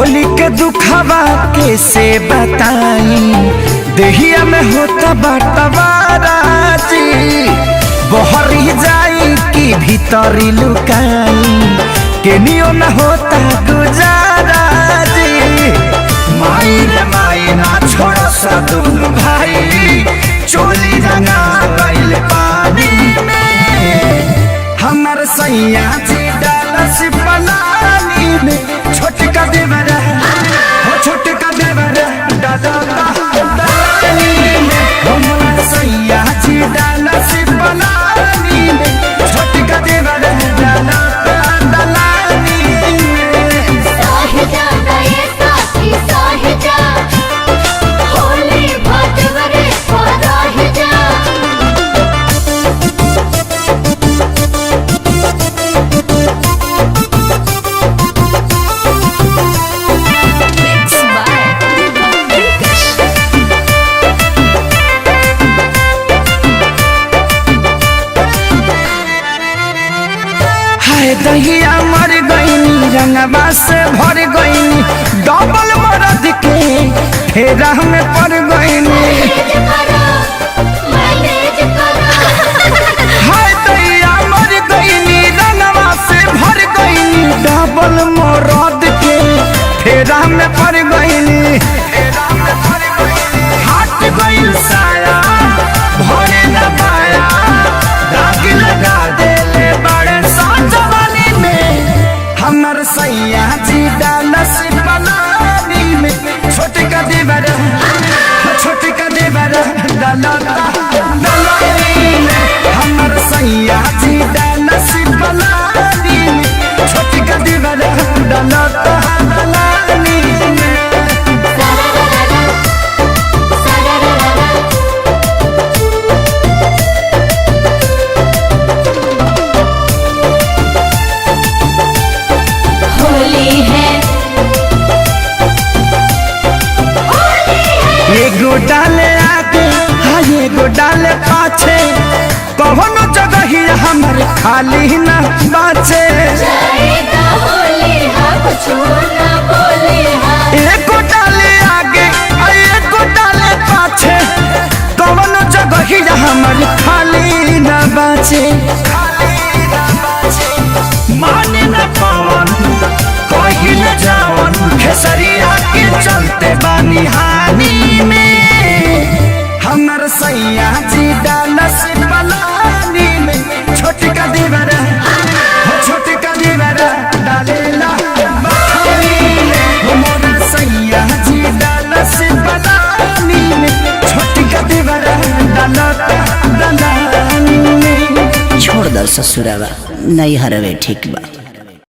होली के दुखवा कैसे बताई, देहिया में होता बटवाराजी, बहरी जाई कि भीतरी लुकाई, केनियो न होता गुजाराजी। माई रे माई ना छोड़ो सा दुनु भाई, चोली रंगा गइल पानी में, हमर सैया जी डालस पलानी में, छोटका देवरा हो छोटका देवरा डाला पानी में, हमर सैया जी डालस पलानी में, छोटका देवरा डाला पानी में। साहिजा गए साथी साहिजा, होली भटवरे साहिजा। दहिया मर गईनी रंगवा से भर गईनी, डबल मरद के फेरा में पड़ गईनी। हाय दहिया मर गईनी रंगवा से भर गईनी, डबल मरद के फेरा में पड़ गईनी। हट गईल साया भरे न पाया, दाग लगा देले बड़े साजवानी में, हमर सैया जी डालस पलानी में, छोटका देवरा छोटका देवरा डाला पलानी में, हमर सैया जी डालस पलानी में, छोटका देवरा डाला पलानी में। एगो डाले आगे हाँ एगो डाले पाछे, कौनो जगह ही हमर खाली न बाचे। एगो डाले आगे एगो डाले पाछे, कौनो जगह ही हमर खाली न बाचे। माने न पावन कहीं न जावन, खेसरिया के चलते बानी हानि में, हमर सैया जी डालस पलानी में, छोटका देवरा हो छोटका देवरा डालेला पानी में, हमर सैया जी डालस पलानी में, छोटका देवरा डालता दलानी में। छोड़ दर ससुरावा नहीं हरवे ठीक बा।